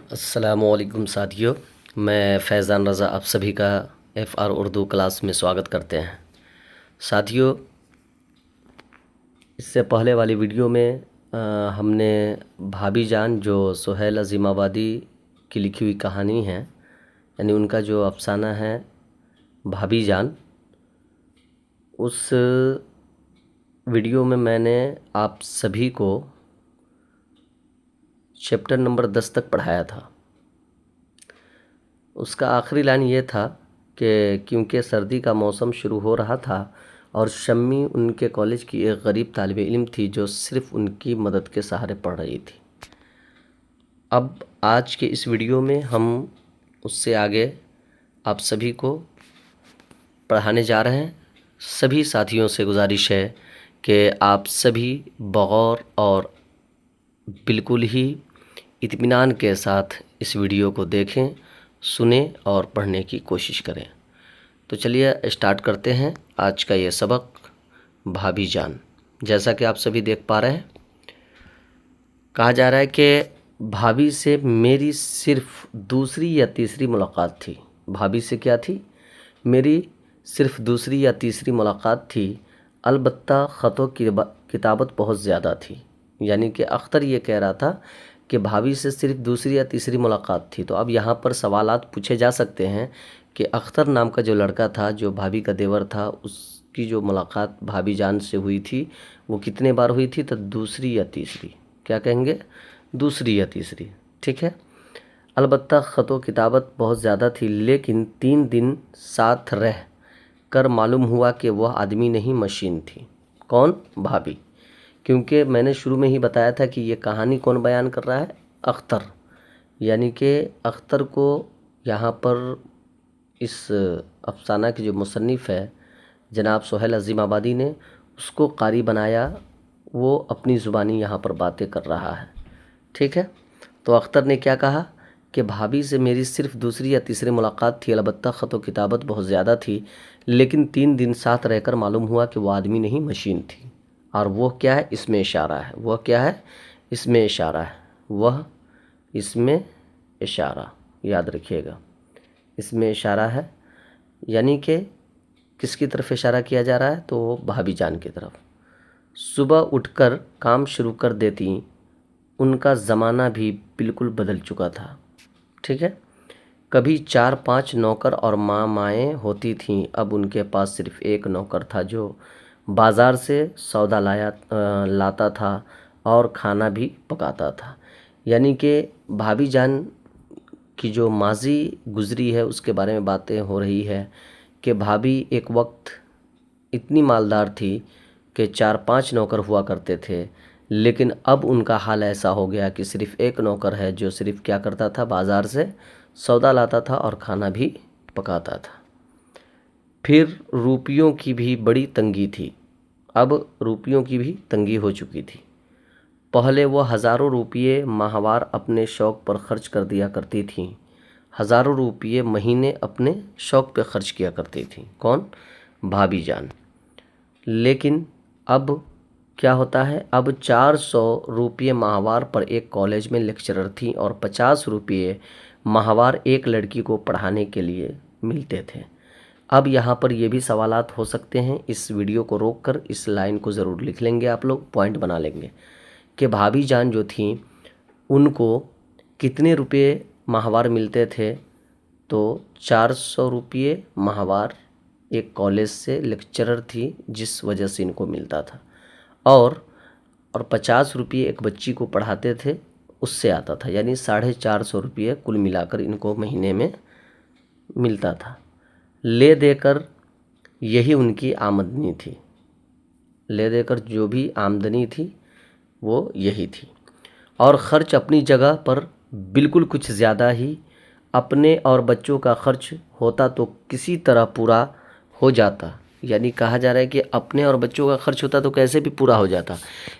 السلام علیکم ساتھیو، میں فیضان رضا آپ سبھی کا ایف آر اردو کلاس میں سواگت کرتے ہیں۔ ساتھیو، اس سے پہلے والی ویڈیو میں ہم نے بھابی جان جو سہیل عظیم آبادی کی لکھی ہوئی کہانی ہے، یعنی ان کا جو افسانہ ہے بھابی جان، اس ویڈیو میں نے آپ سبھی کو چیپٹر نمبر 10 تک پڑھایا تھا۔ اس کا آخری لائن یہ تھا کہ کیونکہ سردی کا موسم شروع ہو رہا تھا اور شمی ان کے کالج کی ایک غریب طالب علم تھی جو صرف ان کی مدد کے سہارے پڑھ رہی تھی۔ اب آج کے اس ویڈیو میں ہم اس سے آگے آپ سبھی کو پڑھانے جا رہے ہیں۔ سبھی ساتھیوں سے گزارش ہے کہ آپ سبھی بغور اور بالکل ہی اطمینان کے ساتھ اس ویڈیو کو دیکھیں، سنیں اور پڑھنے کی کوشش کریں۔ تو چلیے اسٹارٹ کرتے ہیں آج کا یہ سبق بھابی جان۔ جیسا کہ آپ سبھی دیکھ پا رہے ہیں، کہا جا رہا ہے کہ بھابی سے میری صرف دوسری یا تیسری ملاقات تھی۔ بھابی سے کیا تھی؟ میری صرف دوسری یا تیسری ملاقات تھی، البتہ خط و کتابت بہت زیادہ تھی۔ یعنی کہ اختر یہ کہہ رہا تھا کہ بھابی سے صرف دوسری یا تیسری ملاقات تھی۔ تو اب یہاں پر سوالات پوچھے جا سکتے ہیں کہ اختر نام کا جو لڑکا تھا، جو بھابی کا دیور تھا، اس کی جو ملاقات بھابی جان سے ہوئی تھی وہ کتنے بار ہوئی تھی؟ تو دوسری یا تیسری۔ کیا کہیں گے؟ دوسری یا تیسری، ٹھیک ہے۔ البتہ خط و کتابت بہت زیادہ تھی، لیکن 3 دن ساتھ رہ کر معلوم ہوا کہ وہ آدمی نہیں مشین تھی۔ کون؟ بھابی۔ کیونکہ میں نے شروع میں ہی بتایا تھا کہ یہ کہانی کون بیان کر رہا ہے؟ اختر۔ یعنی کہ اختر کو یہاں پر اس افسانہ کی جو مصنف ہے جناب سہیل عظیم آبادی نے، اس کو قاری بنایا، وہ اپنی زبانی یہاں پر باتیں کر رہا ہے، ٹھیک ہے۔ تو اختر نے کیا کہا کہ بھابی سے میری صرف دوسری یا تیسری ملاقات تھی، البتہ خط و کتابت بہت زیادہ تھی، لیکن 3 دن ساتھ رہ کر معلوم ہوا کہ وہ آدمی نہیں مشین تھی۔ اور وہ کیا ہے؟ اس میں اشارہ ہے۔ وہ کیا ہے؟ اس میں اشارہ ہے۔ وہ اس میں اشارہ، یاد رکھیے گا، اس میں اشارہ ہے۔ یعنی کہ کس کی طرف اشارہ کیا جا رہا ہے؟ تو بھابی جان کی طرف۔ صبح اٹھ کر کام شروع کر دیتی، ان کا زمانہ بھی بالکل بدل چکا تھا، ٹھیک ہے۔ کبھی 4-5 نوکر اور مائیں ہوتی تھیں، اب ان کے پاس صرف ایک نوکر تھا جو بازار سے سودا لاتا تھا اور کھانا بھی پکاتا تھا۔ یعنی کہ بھابی جان کی جو ماضی گزری ہے اس کے بارے میں باتیں ہو رہی ہے کہ بھابی ایک وقت اتنی مالدار تھی کہ 4-5 نوکر ہوا کرتے تھے، لیکن اب ان کا حال ایسا ہو گیا کہ صرف ایک نوکر ہے جو صرف کیا کرتا تھا؟ بازار سے سودا لاتا تھا اور کھانا بھی پکاتا تھا۔ پھر روپیوں کی بھی بڑی تنگی تھی۔ اب روپیوں کی بھی تنگی ہو چکی تھی۔ پہلے وہ ہزاروں روپیے ماہوار اپنے شوق پر خرچ کر دیا کرتی تھیں، ہزاروں روپیے مہینے اپنے شوق پہ خرچ کیا کرتی تھیں۔ کون؟ بھابی جان۔ لیکن اب کیا ہوتا ہے؟ اب 400 روپیے ماہوار پر ایک کالج میں لیکچرر تھیں اور 50 روپیے ماہوار ایک لڑکی کو پڑھانے کے لیے ملتے تھے۔ اب یہاں پر یہ بھی سوالات ہو سکتے ہیں، اس ویڈیو کو روک کر اس لائن کو ضرور لکھ لیں گے، آپ لوگ پوائنٹ بنا لیں گے کہ بھابی جان جو تھیں ان کو کتنے روپے ماہوار ملتے تھے؟ تو 400 روپیے ماہوار ایک کالج سے لیکچرر تھی جس وجہ سے ان کو ملتا تھا، اور 50 روپیے ایک بچی کو پڑھاتے تھے اس سے آتا تھا، یعنی 450 روپیے کل ملا کر ان کو مہینے میں ملتا تھا۔ لے دے کر یہی ان کی آمدنی تھی، لے دے کر جو بھی آمدنی تھی وہ یہی تھی، اور خرچ اپنی جگہ پر بالکل کچھ زیادہ ہی۔ اپنے اور بچوں کا خرچ ہوتا تو کسی طرح پورا ہو جاتا، یعنی کہا جا رہا ہے کہ اپنے اور بچوں کا خرچ ہوتا تو کیسے بھی پورا ہو جاتا،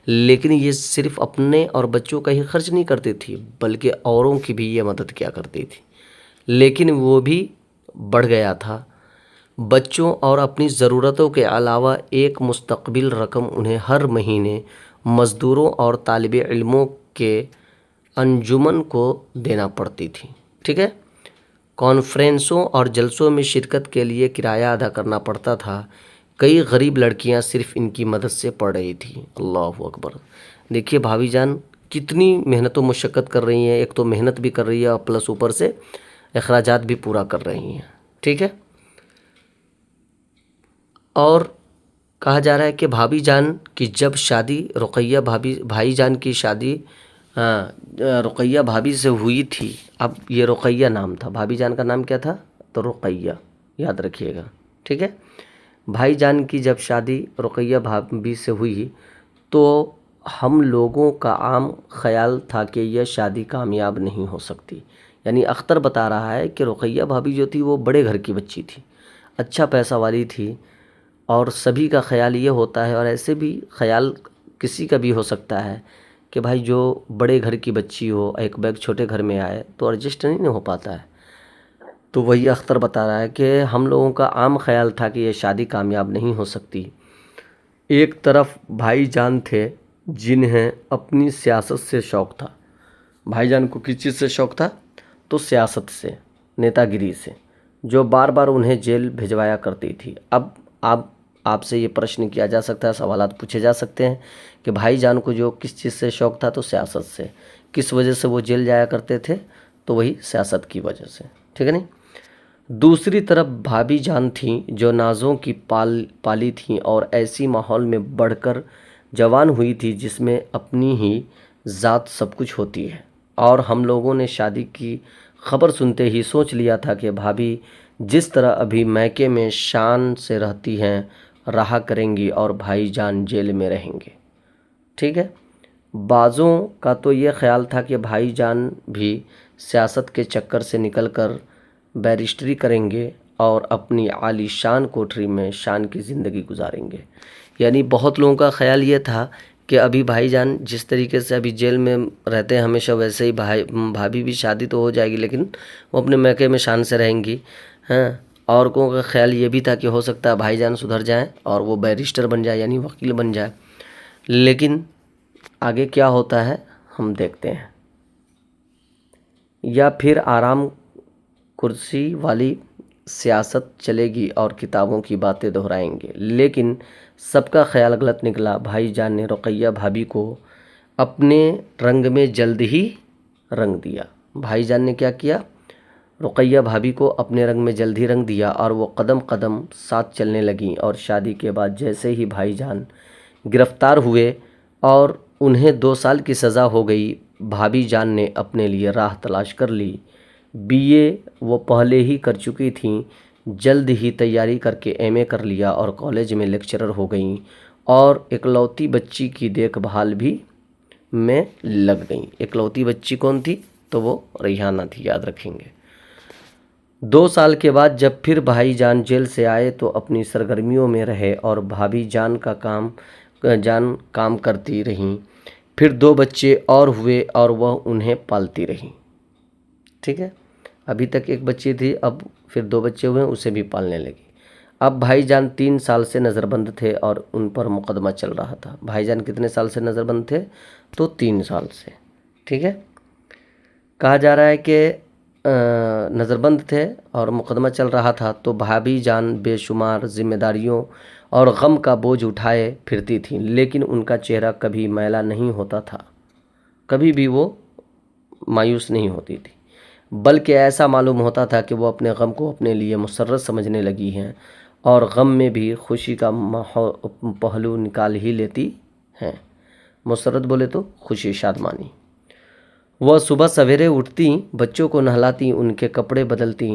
لیکن یہ صرف اپنے اور بچوں کا ہی خرچ نہیں کرتی تھی بلکہ اوروں کی بھی یہ مدد کیا کرتی تھی، لیکن وہ بھی بڑھ گیا تھا۔ بچوں اور اپنی ضرورتوں کے علاوہ ایک مستقبل رقم انہیں ہر مہینے مزدوروں اور طالب علموں کے انجمن کو دینا پڑتی تھی، ٹھیک ہے۔ کانفرنسوں اور جلسوں میں شرکت کے لیے کرایہ ادا کرنا پڑتا تھا۔ کئی غریب لڑکیاں صرف ان کی مدد سے پڑھ رہی تھیں۔ اللہ اکبر! دیکھیے بھابھی جان کتنی محنت و مشقت کر رہی ہیں، ایک تو محنت بھی کر رہی ہے اور پلس اوپر سے اخراجات بھی پورا کر رہی ہیں، ٹھیک ہے۔ اور کہا جا رہا ہے کہ بھابھی جان کی جب شادی رقیہ بھائی جان کی شادی رقیہ بھابھی سے ہوئی تھی۔ اب یہ رقیہ نام تھا، بھابھی جان کا نام کیا تھا؟ تو رقیہ، یاد رکھیے گا، ٹھیک ہے۔ بھائی جان کی جب شادی رقیہ بھابھی سے ہوئی تو ہم لوگوں کا عام خیال تھا کہ یہ شادی کامیاب نہیں ہو سکتی۔ یعنی اختر بتا رہا ہے کہ رقیہ بھابھی جو تھی وہ بڑے گھر کی بچی تھی، اچھا پیسہ والی تھی، اور سبھی کا خیال یہ ہوتا ہے، اور ایسے بھی خیال کسی کا بھی ہو سکتا ہے کہ بھائی جو بڑے گھر کی بچی ہو ایک بیگ چھوٹے گھر میں آئے تو ایڈجسٹ نہیں ہو پاتا ہے۔ تو وہی اختر بتا رہا ہے کہ ہم لوگوں کا عام خیال تھا کہ یہ شادی کامیاب نہیں ہو سکتی۔ ایک طرف بھائی جان تھے جنہیں اپنی سیاست سے شوق تھا۔ بھائی جان کو کس چیز سے شوق تھا؟ تو سیاست سے، نیتا گری سے، جو بار بار انہیں جیل بھجوایا کرتی تھی۔ اب آپ سے یہ پرشن کیا جا سکتا ہے، سوالات پوچھے جا سکتے ہیں کہ بھائی جان کو جو کس چیز سے شوق تھا؟ تو سیاست سے۔ کس وجہ سے وہ جیل جایا کرتے تھے؟ تو وہی سیاست کی وجہ سے، ٹھیک ہے نہیں؟ دوسری طرف بھابھی جان تھیں جو نازوں کی پالی تھیں اور ایسی ماحول میں بڑھ کر جوان ہوئی تھی جس میں اپنی ہی ذات سب کچھ ہوتی ہے، اور ہم لوگوں نے شادی کی خبر سنتے ہی سوچ لیا تھا کہ بھابھی جس طرح ابھی میکے میں شان سے رہتی ہیں رہا کریں گی اور بھائی جان جیل میں رہیں گے، ٹھیک ہے۔ بعضوں کا تو یہ خیال تھا کہ بھائی جان بھی سیاست کے چکر سے نکل کر بیرسٹری کریں گے اور اپنی عالی شان کوٹھری میں شان کی زندگی گزاریں گے۔ یعنی بہت لوگوں کا خیال یہ تھا کہ ابھی بھائی جان جس طریقے سے ابھی جیل میں رہتے ہیں ہمیشہ، ویسے ہی بھابھی بھی شادی تو ہو جائے گی لیکن وہ اپنے میکے میں شان سے رہیں گی، ہاں۔ عورتوں کا خیال یہ بھی تھا کہ ہو سکتا ہے بھائی جان سدھر جائیں اور وہ بیرسٹر بن جائے، یعنی وکیل بن جائے۔ لیکن آگے کیا ہوتا ہے ہم دیکھتے ہیں۔ یا پھر آرام کرسی والی سیاست چلے گی اور کتابوں کی باتیں دہرائیں گے۔ لیکن سب کا خیال غلط نکلا۔ بھائی جان نے رقیہ بھابھی کو اپنے رنگ میں جلد ہی رنگ دیا۔ بھائی جان نے کیا کیا؟ رقیہ بھابھی کو اپنے رنگ میں جلد ہی رنگ دیا اور وہ قدم قدم ساتھ چلنے لگیں، اور شادی کے بعد جیسے ہی بھائی جان گرفتار ہوئے اور انہیں 2 سال کی سزا ہو گئی، بھابھی جان نے اپنے لیے راہ تلاش کر لی۔ BA وہ پہلے ہی کر چکی تھیں، جلد ہی تیاری کر کے MA کر لیا اور کالج میں لیکچرر ہو گئیں، اور اکلوتی بچی کی دیکھ بھال بھی میں لگ گئیں۔ اکلوتی بچی کون تھی؟ تو وہ ریحانہ تھی، یاد رکھیں گے۔ 2 سال کے بعد جب پھر بھائی جان جیل سے آئے تو اپنی سرگرمیوں میں رہے اور بھابھی جان کام کرتی رہیں۔ پھر 2 بچے اور ہوئے اور وہ انہیں پالتی رہیں، ٹھیک ہے۔ ابھی تک ایک بچی تھی، اب پھر 2 بچے ہوئے، اسے بھی پالنے لگی۔ اب بھائی جان 3 سال سے نظر بند تھے اور ان پر مقدمہ چل رہا تھا۔ بھائی جان کتنے سال سے نظر بند تھے؟ تو 3 سال سے، ٹھیک ہے۔ کہا جا رہا ہے کہ نظر بند تھے اور مقدمہ چل رہا تھا، تو بھابھی جان بے شمار ذمہ داریوں اور غم کا بوجھ اٹھائے پھرتی تھیں، لیکن ان کا چہرہ کبھی میلا نہیں ہوتا تھا، کبھی بھی وہ مایوس نہیں ہوتی تھی، بلکہ ایسا معلوم ہوتا تھا کہ وہ اپنے غم کو اپنے لیے مسرت سمجھنے لگی ہیں اور غم میں بھی خوشی کا پہلو نکال ہی لیتی ہیں۔ مسرت بولے تو خوشی، شادمانی۔ وہ صبح سویرے اٹھتی، بچوں کو نہلاتی، ان کے کپڑے بدلتی،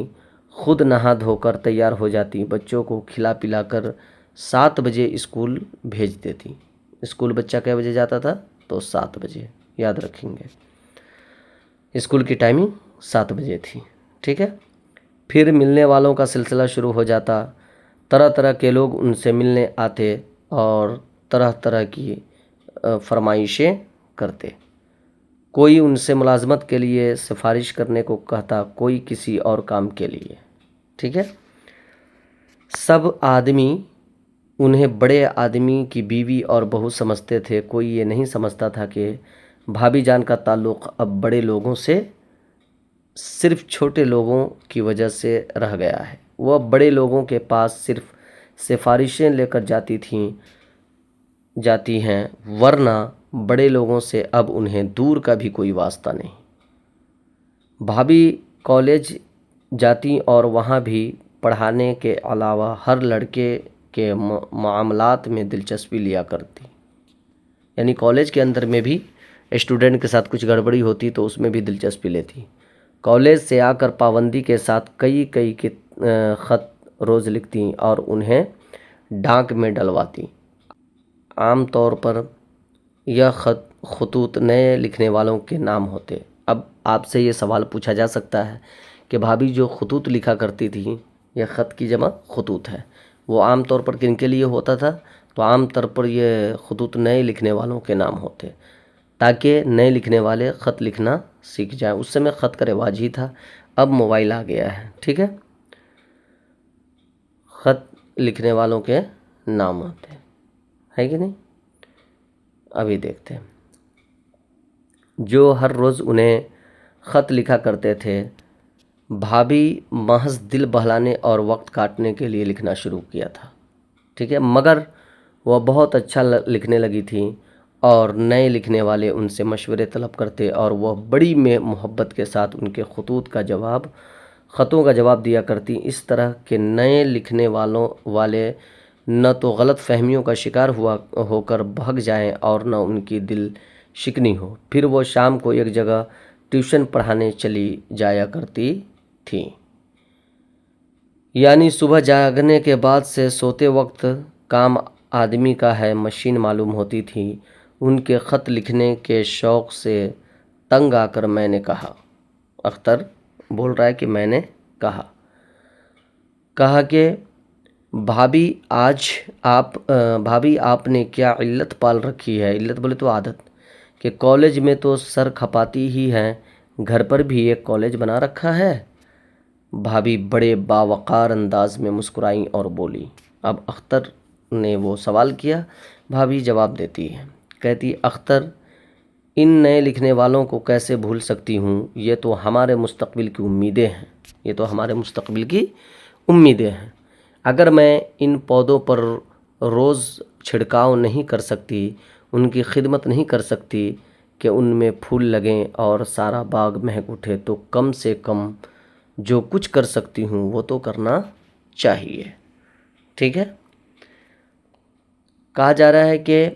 خود نہا دھو کر تیار ہو جاتی، بچوں کو کھلا پلا کر 7 بجے اسکول بھیج دیتی۔ اسکول بچہ کئے بجے جاتا تھا؟ تو 7 بجے، یاد رکھیں گے۔ اسکول کی ٹائمنگ 7 بجے تھی، ٹھیک ہے۔ پھر ملنے والوں کا سلسلہ شروع ہو جاتا، طرح طرح کے لوگ ان سے ملنے آتے اور طرح طرح کی فرمائشیں کرتے۔ کوئی ان سے ملازمت کے لیے سفارش کرنے کو کہتا، کوئی کسی اور کام کے لیے، ٹھیک ہے۔ سب آدمی انہیں بڑے آدمی کی بیوی اور بہو سمجھتے تھے، کوئی یہ نہیں سمجھتا تھا کہ بھابھی جان کا تعلق اب بڑے لوگوں سے صرف چھوٹے لوگوں کی وجہ سے رہ گیا ہے۔ وہ اب بڑے لوگوں کے پاس صرف سفارشیں لے کر جاتی ہیں، ورنہ بڑے لوگوں سے اب انہیں دور کا بھی کوئی واسطہ نہیں۔ بھابھی کالج جاتی اور وہاں بھی پڑھانے کے علاوہ ہر لڑکے کے معاملات میں دلچسپی لیا کرتی، یعنی کالج کے اندر میں بھی اسٹوڈنٹ کے ساتھ کچھ گڑبڑی ہوتی تو اس میں بھی دلچسپی لیتی۔ کالج سے آ کر پابندی کے ساتھ کئی خط روز لکھتی اور انہیں ڈاک میں ڈلواتی۔ عام طور پر یہ خطوط نئے لکھنے والوں کے نام ہوتے۔ اب آپ سے یہ سوال پوچھا جا سکتا ہے کہ بھابھی جو خطوط لکھا کرتی تھی، یہ خط کی جمع خطوط ہے، وہ عام طور پر کن کے لیے ہوتا تھا؟ تو عام طور پر یہ خطوط نئے لکھنے والوں کے نام ہوتے، تاکہ نئے لکھنے والے خط لکھنا سیکھ جائیں۔ اس سمے خط کا رواج ہی تھا، اب موبائل آ گیا ہے، ٹھیک ہے۔ خط لکھنے والوں کے نام ہوتے ہے کہ نہیں؟ ابھی دیکھتے ہیں۔ جو ہر روز انہیں خط لکھا کرتے تھے، بھابھی محض دل بہلانے اور وقت کاٹنے کے لیے لکھنا شروع کیا تھا، ٹھیک ہے، مگر وہ بہت اچھا لکھنے لگی تھی اور نئے لکھنے والے ان سے مشورے طلب کرتے اور وہ بڑی محبت کے ساتھ ان کے خطوں کا جواب دیا کرتی۔ اس طرح کے نئے لکھنے والے نہ تو غلط فہمیوں کا شکار ہو کر بھگ جائیں اور نہ ان کی دل شکنی ہو۔ پھر وہ شام کو ایک جگہ ٹیوشن پڑھانے چلی جایا کرتی تھی، یعنی صبح جاگنے کے بعد سے سوتے وقت کام آدمی کا ہے مشین معلوم ہوتی تھی۔ ان کے خط لکھنے کے شوق سے تنگ آ کر میں نے کہا، اختر بول رہا ہے کہ میں نے کہا کہ بھابھی آپ نے کیا علت پال رکھی ہے؟ علت بولے تو عادت، کہ کالج میں تو سر کھپاتی ہی ہیں، گھر پر بھی ایک کالج بنا رکھا ہے۔ بھابھی بڑے باوقار انداز میں مسکرائیں اور بولی۔ اب اختر نے وہ سوال کیا، بھابھی جواب دیتی ہے، کہتی، اختر، ان نئے لکھنے والوں کو کیسے بھول سکتی ہوں؟ یہ تو ہمارے مستقبل کی امیدیں ہیں۔ اگر میں ان پودوں پر روز چھڑکاؤ نہیں کر سکتی، ان کی خدمت نہیں کر سکتی کہ ان میں پھول لگیں اور سارا باغ مہک اٹھے، تو کم سے کم جو کچھ کر سکتی ہوں وہ تو کرنا چاہیے، ٹھیک ہے۔ کہا جا رہا ہے کہ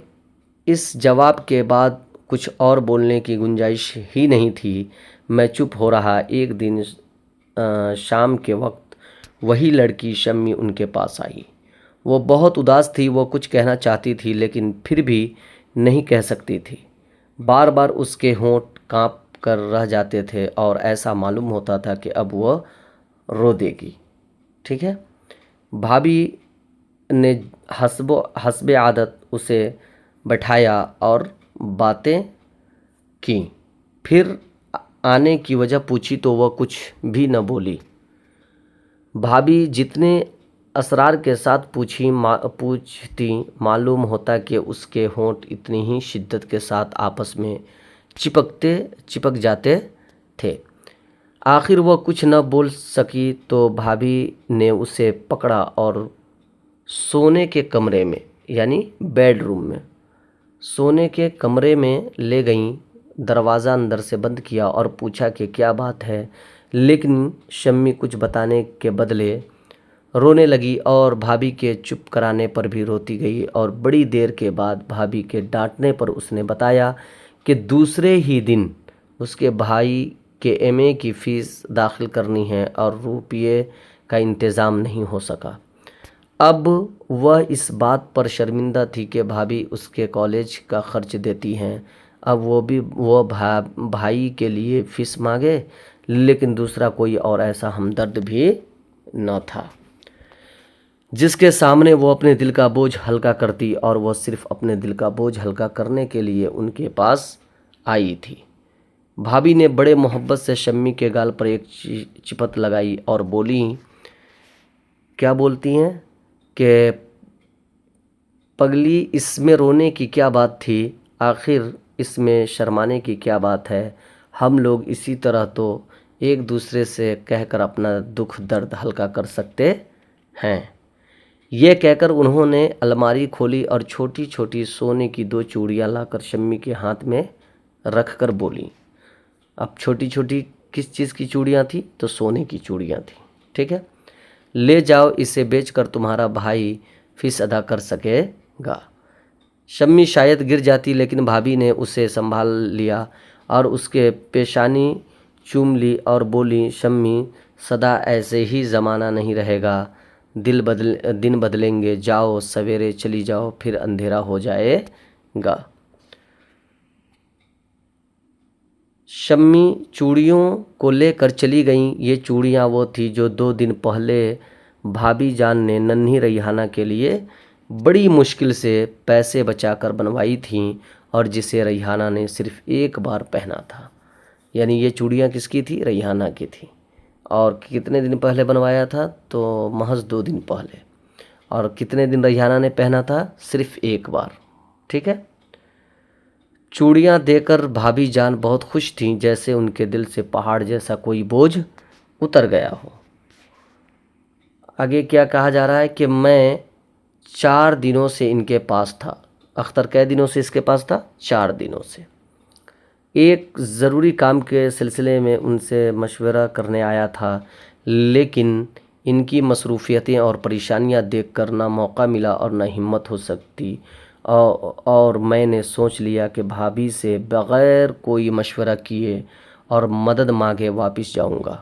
اس جواب کے بعد کچھ اور بولنے کی گنجائش ہی نہیں تھی۔ میں چپ ہو رہا۔ ایک دن شام کے وقت وہی لڑکی شمی ان کے پاس آئی۔ وہ بہت اداس تھی، وہ کچھ کہنا چاہتی تھی لیکن پھر بھی نہیں کہہ سکتی تھی۔ بار بار اس کے ہونٹ کانپ کر رہ جاتے تھے اور ایسا معلوم ہوتا تھا کہ اب وہ رو دے گی، ٹھیک ہے۔ بھابھی نے حسب عادت اسے بٹھایا اور باتیں کی، پھر آنے کی وجہ پوچھی تو وہ کچھ بھی نہ بولی۔ بھابھی جتنے اسرار کے ساتھ پوچھتی معلوم ہوتا کہ اس کے ہونٹ اتنی ہی شدت کے ساتھ آپس میں چپک جاتے تھے۔ آخر وہ کچھ نہ بول سکی تو بھابھی نے اسے پکڑا اور سونے کے کمرے میں، یعنی بیڈ روم میں، سونے کے کمرے میں لے گئیں، دروازہ اندر سے بند کیا اور پوچھا کہ کیا بات ہے؟ لیکن شمی کچھ بتانے کے بدلے رونے لگی اور بھابھی کے چپ کرانے پر بھی روتی گئی، اور بڑی دیر کے بعد بھابھی کے ڈانٹنے پر اس نے بتایا کہ دوسرے ہی دن اس کے بھائی کے ایم اے کی فیس داخل کرنی ہے اور روپیے کا انتظام نہیں ہو سکا۔ اب وہ اس بات پر شرمندہ تھی کہ بھابھی اس کے کالج کا خرچ دیتی ہیں، اب وہ بھائی کے لیے فیس مانگے، لیکن دوسرا کوئی اور ایسا ہمدرد بھی نہ تھا جس کے سامنے وہ اپنے دل کا بوجھ ہلکا کرتی، اور وہ صرف اپنے دل کا بوجھ ہلکا کرنے کے لیے ان کے پاس آئی تھی۔ بھابھی نے بڑے محبت سے شمی کے گال پر ایک چپت لگائی اور بولی، کیا بولتی ہیں کہ پگلی اس میں رونے کی کیا بات تھی؟ آخر اس میں شرمانے کی کیا بات ہے، ہم لوگ اسی طرح تو ایک دوسرے سے کہہ کر اپنا دکھ درد ہلکا کر سکتے ہیں۔ یہ کہہ کر انہوں نے الماری کھولی اور چھوٹی چھوٹی سونے کی 2 چوڑیاں لا کر شمی کے ہاتھ میں رکھ کر بولی۔ اب چھوٹی چھوٹی کس چیز کی چوڑیاں تھیں؟ تو سونے کی چوڑیاں تھیں، ٹھیک ہے۔ لے جاؤ، اسے بیچ کر تمہارا بھائی فیس ادا کر سکے گا۔ شمی شاید گر جاتی، لیکن بھابھی نے اسے سنبھال لیا اور اس کے پیشانی چوم لی اور بولی، شمی سدا ایسے ہی زمانہ نہیں رہے گا، دن بدلیں گے، جاؤ سویرے چلی جاؤ، پھر اندھیرا ہو جائے گا۔ شمی چوڑیوں کو لے کر چلی گئیں۔ یہ چوڑیاں وہ تھیں جو 2 دن پہلے بھابھی جان نے ننھی ریحانہ کے لیے بڑی مشکل سے پیسے بچا کر بنوائی تھیں اور جسے ریحانہ نے صرف ایک بار پہنا تھا۔ یعنی یہ چوڑیاں کس کی تھی؟ ریحانہ کی تھی۔ اور کتنے دن پہلے بنوایا تھا؟ تو محض 2 دن پہلے۔ اور کتنے دن ریحانہ نے پہنا تھا؟ صرف ایک بار، ٹھیک ہے۔ چوڑیاں دے کر بھابھی جان بہت خوش تھیں، جیسے ان کے دل سے پہاڑ جیسا کوئی بوجھ اتر گیا ہو۔ آگے کیا کہا جا رہا ہے کہ میں 4 دنوں سے ان کے پاس تھا۔ اختر کئے دنوں سے اس کے پاس تھا؟ 4 دنوں سے۔ ایک ضروری کام کے سلسلے میں ان سے مشورہ کرنے آیا تھا، لیکن ان کی مصروفیتیں اور پریشانیاں دیکھ کر نہ موقع ملا اور نہ ہمت ہو سکتی، اور میں نے سوچ لیا کہ بھابھی سے بغیر کوئی مشورہ کیے اور مدد مانگے واپس جاؤں گا۔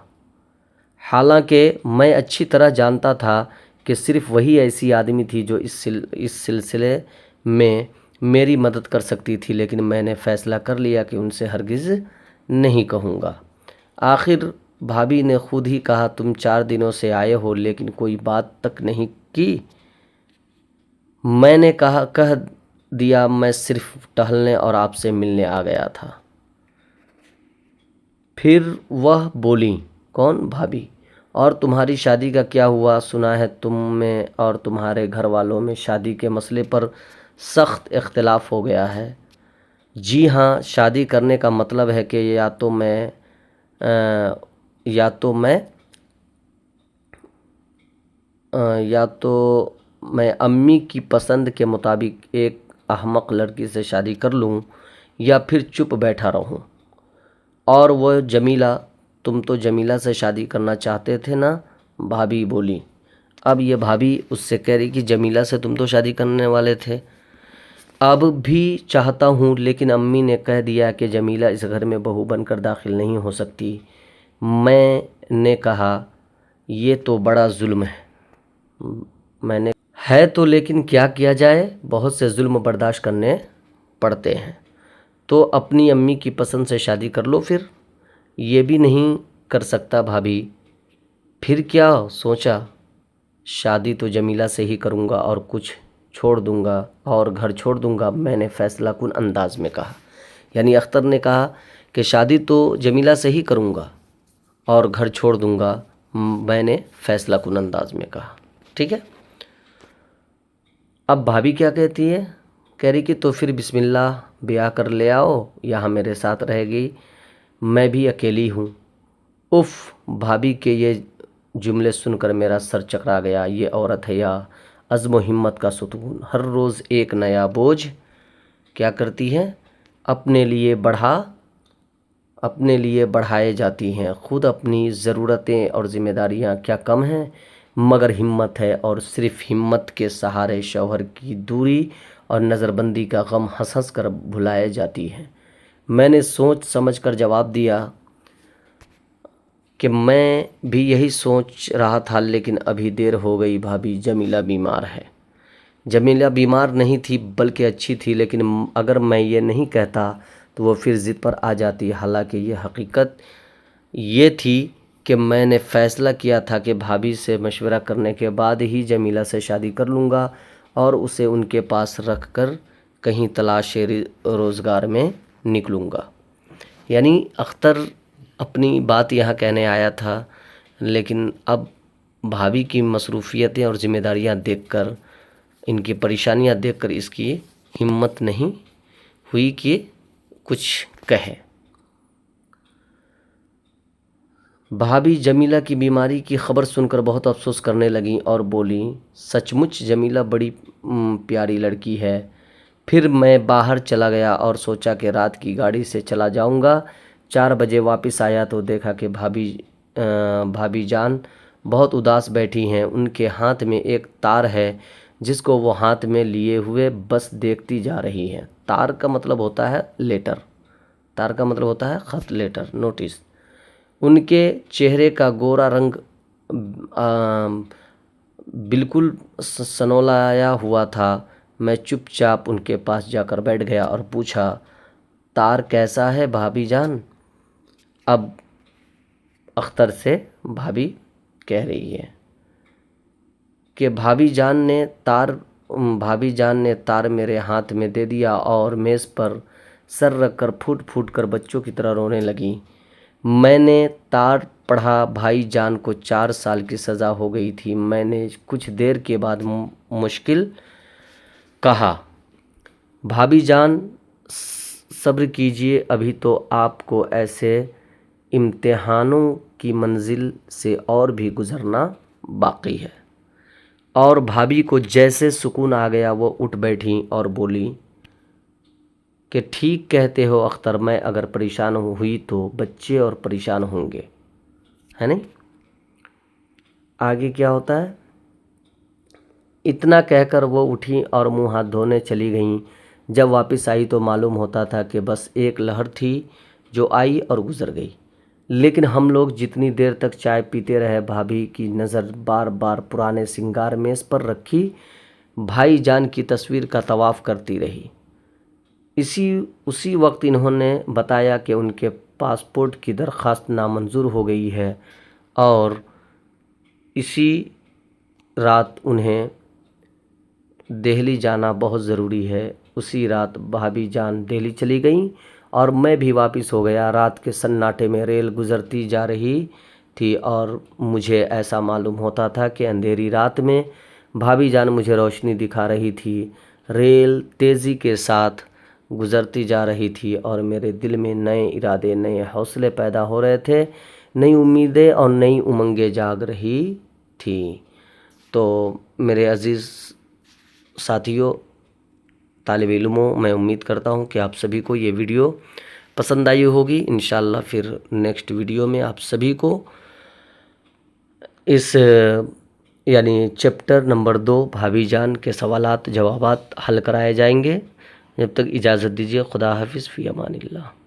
حالانکہ میں اچھی طرح جانتا تھا کہ صرف وہی ایسی آدمی تھی جو اس سلسلے میں میری مدد کر سکتی تھی، لیکن میں نے فیصلہ کر لیا کہ ان سے ہرگز نہیں کہوں گا۔ آخر بھابھی نے خود ہی کہا، تم 4 دنوں سے آئے ہو لیکن کوئی بات تک نہیں کی۔ میں نے کہہ دیا میں صرف ٹہلنے اور آپ سے ملنے آ گیا تھا۔ پھر وہ بولیں، کون؟ بھابھی، اور تمہاری شادی کا کیا ہوا؟ سنا ہے تم میں اور تمہارے گھر والوں میں شادی کے مسئلے پر سخت اختلاف ہو گیا ہے۔ جی ہاں، شادی کرنے کا مطلب ہے کہ یا تو میں امی کی پسند کے مطابق ایک احمق لڑکی سے شادی کر لوں، یا پھر چپ بیٹھا رہوں۔ اور وہ جمیلہ، تم تو جمیلہ سے شادی کرنا چاہتے تھے نا؟ بھابھی بولی۔ اب یہ بھابھی اس سے کہہ رہی کہ جمیلہ سے تم تو شادی کرنے والے تھے۔ اب بھی چاہتا ہوں، لیکن امی نے کہہ دیا کہ جمیلہ اس گھر میں بہو بن کر داخل نہیں ہو سکتی۔ میں نے کہا، یہ تو بڑا ظلم ہے۔ میں نے ہے تو، لیکن کیا کیا جائے، بہت سے ظلم برداشت کرنے پڑتے ہیں۔ تو اپنی امی کی پسند سے شادی کر لو پھر۔ یہ بھی نہیں کر سکتا بھابھی۔ پھر کیا سوچا؟ شادی تو جمیلہ سے ہی کروں گا اور گھر چھوڑ دوں گا، میں نے فیصلہ کن انداز میں کہا۔ یعنی اختر نے کہا کہ شادی تو جمیلہ سے ہی کروں گا اور گھر چھوڑ دوں گا، میں نے فیصلہ کن انداز میں کہا، ٹھیک ہے۔ اب بھابھی کیا کہتی ہے؟ کہہ رہی کہ تو پھر بسم اللہ، بیاہ کر لے آؤ، یہاں میرے ساتھ رہے گی، میں بھی اکیلی ہوں۔ اف! بھابھی کے یہ جملے سن کر میرا سر چکرا گیا۔ یہ عورت ہے یا عزم و ہمت کا ستون! ہر روز ایک نیا بوجھ کیا کرتی ہے؟ اپنے لیے بڑھائے جاتی ہیں۔ خود اپنی ضرورتیں اور ذمہ داریاں کیا کم ہیں؟ مگر ہمت ہے، اور صرف ہمت کے سہارے شوہر کی دوری اور نظر بندی کا غم ہنس ہنس کر بھلائے جاتی ہے۔ میں نے سوچ سمجھ کر جواب دیا کہ میں بھی یہی سوچ رہا تھا، لیکن ابھی دیر ہو گئی بھابھی، جمیلہ بیمار ہے۔ جمیلہ بیمار نہیں تھی بلکہ اچھی تھی، لیکن اگر میں یہ نہیں کہتا تو وہ پھر ضد پر آ جاتی۔ حالانکہ یہ حقیقت یہ تھی کہ میں نے فیصلہ کیا تھا کہ بھابھی سے مشورہ کرنے کے بعد ہی جمیلہ سے شادی کر لوں گا اور اسے ان کے پاس رکھ کر کہیں تلاش روزگار میں نکلوں گا۔ یعنی اختر اپنی بات یہاں کہنے آیا تھا، لیکن اب بھابھی کی مصروفیتیں اور ذمہ داریاں دیکھ کر، ان کی پریشانیاں دیکھ کر اس کی ہمت نہیں ہوئی کہ کچھ کہے۔ بھابھی جمیلہ کی بیماری کی خبر سن کر بہت افسوس کرنے لگیں اور بولیں، سچ مچ جمیلہ بڑی پیاری لڑکی ہے۔ پھر میں باہر چلا گیا اور سوچا کہ رات کی گاڑی سے چلا جاؤں گا۔ 4 بجے واپس آیا تو دیکھا کہ بھابھی جان بہت اداس بیٹھی ہیں۔ ان کے ہاتھ میں ایک تار ہے جس کو وہ ہاتھ میں لیے ہوئے بس دیکھتی جا رہی ہیں۔ تار کا مطلب ہوتا ہے لیٹر، تار کا مطلب ہوتا ہے خط، لیٹر، نوٹس۔ ان کے چہرے کا گورا رنگ بالکل سنولایا ہوا تھا۔ میں چپ چاپ ان کے پاس جا کر بیٹھ گیا اور پوچھا، تار کیسا ہے بھابھی جان؟ اب اختر سے بھابھی کہہ رہی ہے کہ بھابھی جان نے تار میرے ہاتھ میں دے دیا اور میز پر سر رکھ کر پھوٹ پھوٹ کر بچوں کی طرح رونے لگیں۔ میں نے تار پڑھا، بھائی جان کو 4 سال کی سزا ہو گئی تھی۔ میں نے کچھ دیر کے بعد مشکل کہا، بھابھی جان صبر کیجئے، ابھی تو آپ کو ایسے امتحانوں کی منزل سے اور بھی گزرنا باقی ہے۔ اور بھابھی کو جیسے سکون آ گیا وہ اٹھ بیٹھیں اور بولی کہ ٹھیک کہتے ہو اختر، میں اگر پریشان ہوئی تو بچے اور پریشان ہوں گے، ہے نہیں؟ آگے کیا ہوتا ہے؟ اتنا کہہ کر وہ اٹھیں اور منہ ہاتھ دھونے چلی گئیں۔ جب واپس آئی تو معلوم ہوتا تھا کہ بس ایک لہر تھی جو آئی اور گزر گئی۔ لیکن ہم لوگ جتنی دیر تک چائے پیتے رہے، بھابھی کی نظر بار بار پرانے سنگار میز پر رکھی بھائی جان کی تصویر کا طواف کرتی رہی۔ اسی وقت انہوں نے بتایا کہ ان کے پاسپورٹ کی درخواست نامنظور ہو گئی ہے اور اسی رات انہیں دہلی جانا بہت ضروری ہے۔ اسی رات بھابھی جان دہلی چلی گئیں اور میں بھی واپس ہو گیا۔ رات کے سناٹے میں ریل گزرتی جا رہی تھی اور مجھے ایسا معلوم ہوتا تھا کہ اندھیری رات میں بھابھی جان مجھے روشنی دکھا رہی تھی۔ ریل تیزی کے ساتھ گزرتی جا رہی تھی اور میرے دل میں نئے ارادے، نئے حوصلے پیدا ہو رہے تھے، نئی امیدیں اور نئی امنگیں جاگ رہی تھیں۔ تو میرے عزیز ساتھیوں، طالب علموں، میں امید کرتا ہوں کہ آپ سبھی کو یہ ویڈیو پسند آئی ہوگی۔ انشاءاللہ پھر نیکسٹ ویڈیو میں آپ سبھی کو اس یعنی چیپٹر نمبر 2 بھابھی جان کے سوالات جوابات حل کرائے جائیں گے۔ جب تک اجازت دیجیے، خدا حافظ، فی امان اللہ۔